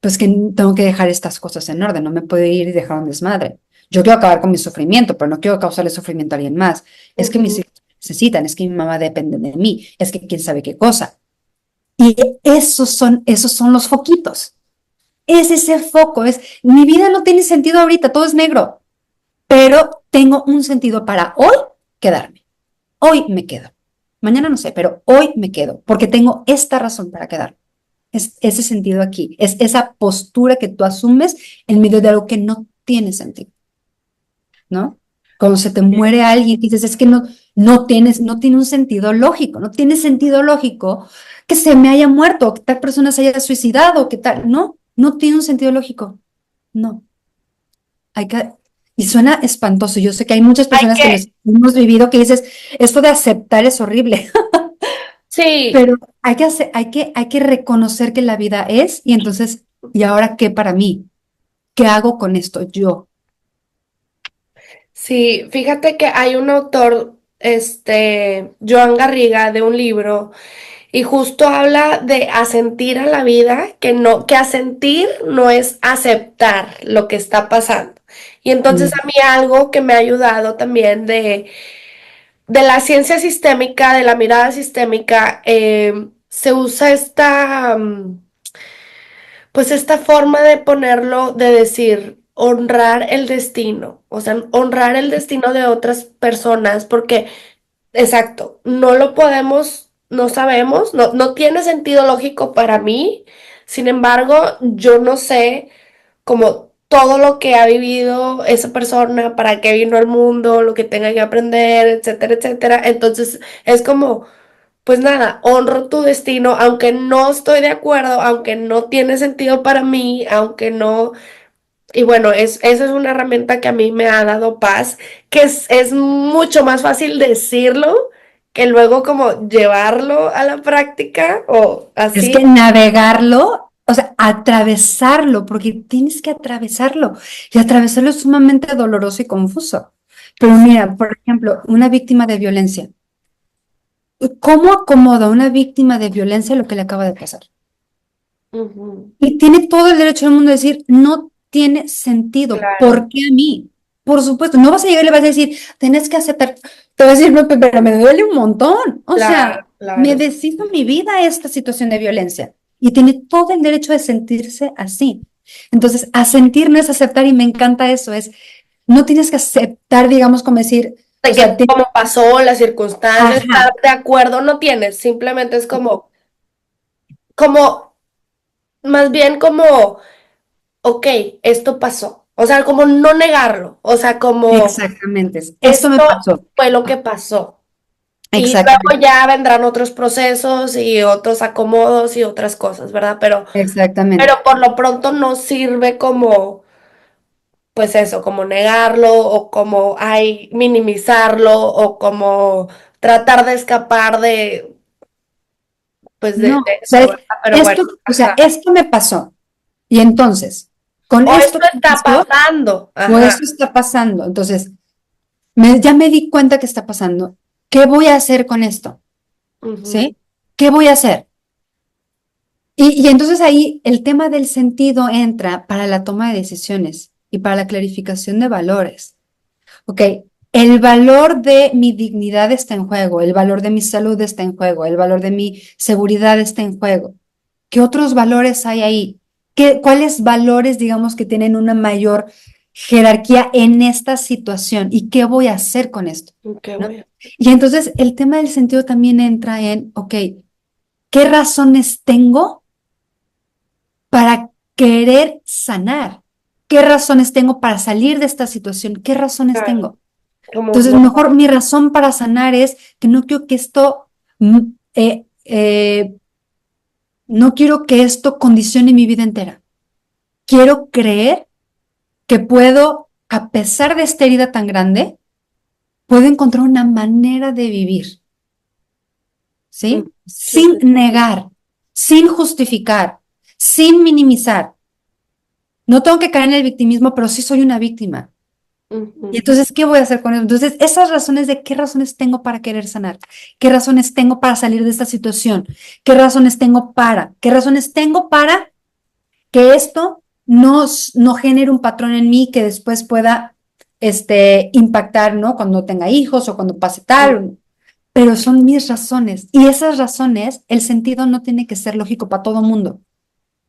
pues que tengo que dejar estas cosas en orden, no me puedo ir y dejar un desmadre. Yo quiero acabar con mi sufrimiento, pero no quiero causarle sufrimiento a alguien más. Es que mis ujú. hijos necesitan, es que mi mamá depende de mí, es que quién sabe qué cosa. Y esos son los foquitos. Es ese foco, mi vida no tiene sentido ahorita, todo es negro, pero tengo un sentido para hoy quedarme. Hoy me quedo. Mañana no sé, pero hoy me quedo, porque tengo esta razón para quedar. Es ese sentido aquí, es esa postura que tú asumes en medio de algo que no tiene sentido, ¿no? Cuando se te muere alguien, dices, es que no tiene un sentido lógico, no tiene sentido lógico que se me haya muerto, que tal persona se haya suicidado, que tal, no tiene un sentido lógico, no. Hay que, y suena espantoso, yo sé que hay muchas Hay personas que lo que, hemos vivido que dices, esto de aceptar es horrible. sí, Pero hay que reconocer que la vida es, y entonces, ¿y ahora qué para mí? ¿Qué hago con esto yo? sí, fíjate que hay un autor, Joan Garriga, de un libro, y justo habla de asentir a la vida, que asentir no es aceptar lo que está pasando. Y entonces Mm, a mí algo que me ha ayudado también de la ciencia sistémica, de la mirada sistémica, se usa pues esta forma de ponerlo, de decir, honrar el destino, o sea, honrar el destino de otras personas, porque, exacto, no lo podemos, no sabemos, no tiene sentido lógico para mí, sin embargo, yo no sé como todo lo que ha vivido esa persona, para qué vino al mundo, lo que tenga que aprender, etcétera, etcétera. Entonces, es como, pues nada, honro tu destino, aunque no estoy de acuerdo, aunque no tiene sentido para mí, aunque no, Y bueno, esa es una herramienta que a mí me ha dado paz, que es mucho más fácil decirlo que luego como llevarlo a la práctica o Es así. que navegarlo, o sea, atravesarlo, porque tienes que atravesarlo. Y atravesarlo es sumamente doloroso y confuso. Pero mira, por ejemplo, una víctima de violencia. ¿Cómo acomoda una víctima de violencia lo que le acaba de pasar? Ujú, Y tiene todo el derecho del mundo de decir, no tiene sentido. claro, ¿Por qué a mí? Por supuesto, no vas a llegar y le vas a decir, tenés que aceptar. Te vas a decir, no, pero me duele un montón. O claro, sea, me claro. deshizo mi vida esta situación de violencia. Y tiene todo el derecho de sentirse así. Entonces, a sentir no es aceptar y me encanta eso, es, no tienes que aceptar, digamos, como decir, De o sea, que como pasó, las circunstancias, estar ajá, de acuerdo no tienes, simplemente es como, más bien como, ok, esto pasó. O sea, como no negarlo. O sea, como exactamente, esto me esto pasó. fue lo que pasó. Y luego Exactamente, ya vendrán otros procesos y otros acomodos y otras cosas, ¿verdad? Pero exactamente. por lo pronto no sirve como, pues eso, como negarlo o como, ay, minimizarlo o como tratar de escapar de, pues No, de o sea, eso, ¿verdad? Pero bueno, o sea, ajá. esto me pasó. Y entonces, con O esto esto que me está pasó, pasando, o ajá. esto está pasando. Entonces, ya me di cuenta que está pasando. ¿Qué voy a hacer con esto? Ujú, ¿Sí? ¿Qué voy a hacer? Y entonces ahí el tema del sentido entra para la toma de decisiones y para la clarificación de valores. Ok, el valor de mi dignidad está en juego, el valor de mi salud está en juego, el valor de mi seguridad está en juego. ¿Qué otros valores hay ahí? ¿Cuáles valores, digamos, que tienen una mayor jerarquía en esta situación? ¿Y qué voy a hacer con esto? ¿qué ¿No? voy a- Y entonces el tema del sentido también entra en, ok, ¿qué razones tengo para querer sanar? ¿Qué razones tengo para salir de esta situación? ¿Qué razones Claro, tengo? como Entonces, mejor mi razón para sanar es que no quiero que esto, mm, eh, eh, no quiero que esto condicione mi vida entera. Quiero creer que puedo, a pesar de esta herida tan grande, puedo encontrar una manera de vivir, mm, ¿sí? sí, Sin sí. negar, sin justificar, sin minimizar. No tengo que caer en el victimismo, pero sí soy una víctima. Y Ujú, entonces, ¿qué voy a hacer con eso? Entonces, esas razones de qué razones tengo para querer sanar, qué razones tengo para salir de esta situación, qué razones tengo para que esto no genere un patrón en mí que después pueda impactar, ¿no? Cuando tenga hijos o cuando pase mm, tal. Pero son mis razones. Y esas razones, el sentido no tiene que ser lógico para todo mundo,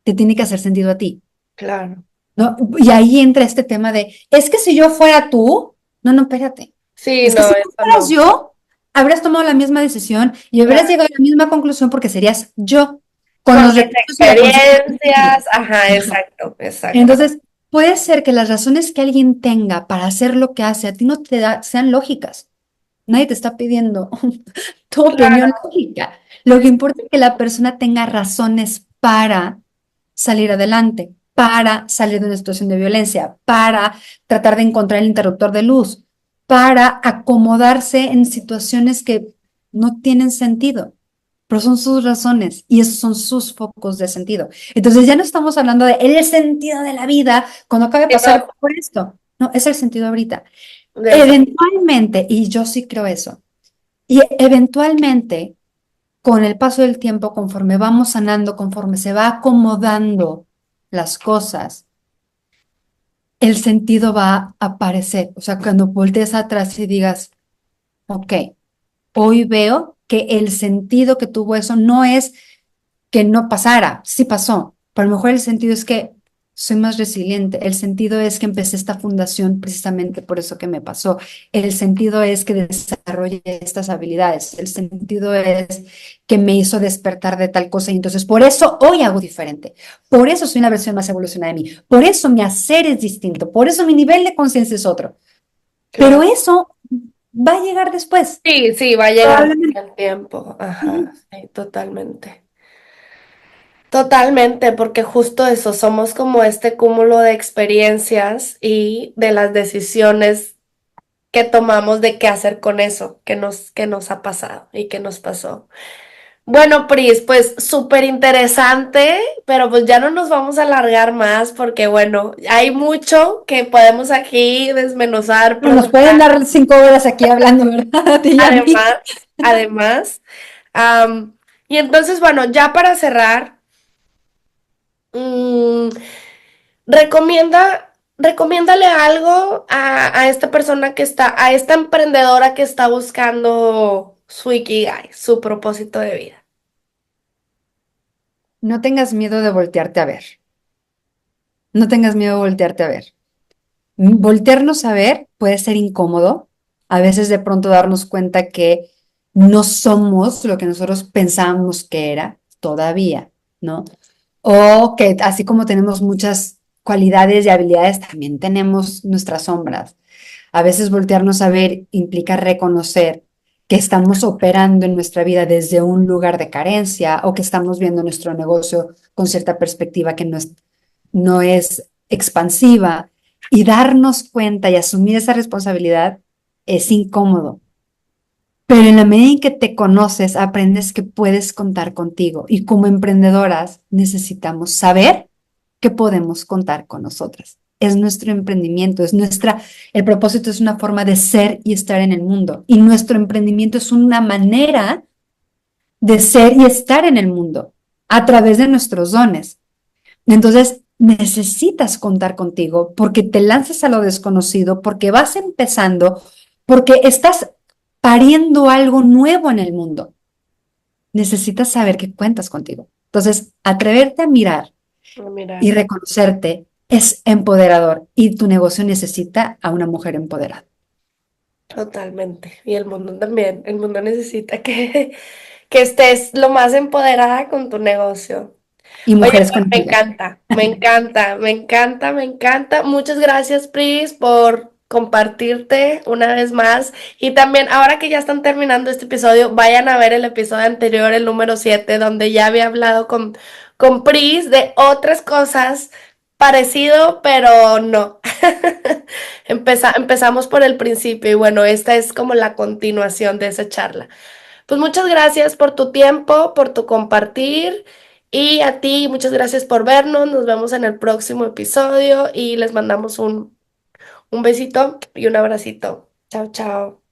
te tiene que hacer sentido a ti. claro. ¿No? Y ahí entra este tema de, es que si yo fuera tú, no, no, espérate. Sí, Es que no, si tú eso fueras no. yo, habrías tomado la misma decisión y habrías Claro. llegado a la misma conclusión porque serías yo, con Con los mis recursos y la conciencia que tú tienes. experiencias, ajá, Ajá. exacto, exacto. Entonces, puede ser que las razones que alguien tenga para hacer lo que hace a ti no sean lógicas. Nadie te está pidiendo tu opinión Claro, lógica. Lo que importa es que la persona tenga razones para salir adelante, para salir de una situación de violencia, para tratar de encontrar el interruptor de luz, para acomodarse en situaciones que no tienen sentido, pero son sus razones y esos son sus focos de sentido. Entonces ya no estamos hablando de el sentido de la vida cuando acabe de pasar sino por esto. No, es el sentido ahorita. del Eventualmente, y yo sí creo eso, y eventualmente, con el paso del tiempo, conforme vamos sanando, conforme se va acomodando las cosas, el sentido va a aparecer. O sea, cuando voltees atrás y digas, ok, hoy veo que el sentido que tuvo eso no es que no pasara, sí pasó, pero a lo mejor el sentido es que soy más resiliente, el sentido es que empecé esta fundación precisamente por eso que me pasó, el sentido es que desarrollé estas habilidades, el sentido es que me hizo despertar de tal cosa y entonces por eso hoy hago diferente, por eso soy una versión más evolucionada de mí, por eso mi hacer es distinto, por eso mi nivel de conciencia es otro, pero claro. eso va a llegar después, Sí, sí, va a llegar con probablemente. el tiempo. Ajá, Ujú. sí, totalmente. Totalmente, porque justo eso, somos como este cúmulo de experiencias y de las decisiones que tomamos de qué hacer con eso que nos ha pasado y que nos pasó. Bueno, Pris, pues súper interesante, pero pues ya no nos vamos a alargar más porque bueno, hay mucho que podemos aquí desmenuzar, No, nos pueden profundizar. dar 5 horas aquí hablando, ¿verdad? A ti y a mí. Además, además, y entonces, bueno, ya para cerrar, mm, recomiéndale algo a esta persona que está, a esta emprendedora que está buscando su Ikigai, su propósito de vida. No tengas miedo de voltearte a ver. No tengas miedo de voltearte a ver. Voltearnos a ver puede ser incómodo. A veces de pronto darnos cuenta que no somos lo que nosotros pensábamos que era todavía, ¿no? O que así como tenemos muchas cualidades y habilidades, también tenemos nuestras sombras. A veces voltearnos a ver implica reconocer que estamos operando en nuestra vida desde un lugar de carencia o que estamos viendo nuestro negocio con cierta perspectiva que no es expansiva, y darnos cuenta y asumir esa responsabilidad es incómodo. Pero en la medida en que te conoces, aprendes que puedes contar contigo y como emprendedoras necesitamos saber que podemos contar con nosotras. Es nuestro emprendimiento, el propósito es una forma de ser y estar en el mundo y nuestro emprendimiento es una manera de ser y estar en el mundo a través de nuestros dones. Entonces, necesitas contar contigo porque te lanzas a lo desconocido, porque vas empezando, porque estás pariendo algo nuevo en el mundo. Necesitas saber que cuentas contigo. Entonces, atreverte a mirar A mirar, y reconocerte es empoderador y tu negocio necesita a una mujer empoderada. totalmente. Y el mundo también. El mundo necesita que estés lo más empoderada con tu negocio. Y Oye, mujeres pues con me ella. encanta, me encanta, me encanta, me encanta. Muchas gracias, Pris, por compartirte una vez más. Y también, ahora que ya están terminando este episodio, vayan a ver el episodio anterior, el número 7 donde ya había hablado con Pris de otras cosas parecido, pero no. Empezamos por el principio y bueno, esta es como la continuación de esa charla. Pues muchas gracias por tu tiempo, por tu compartir y a ti muchas gracias por vernos. Nos vemos en el próximo episodio y les mandamos un besito y un abracito. Chao, chao.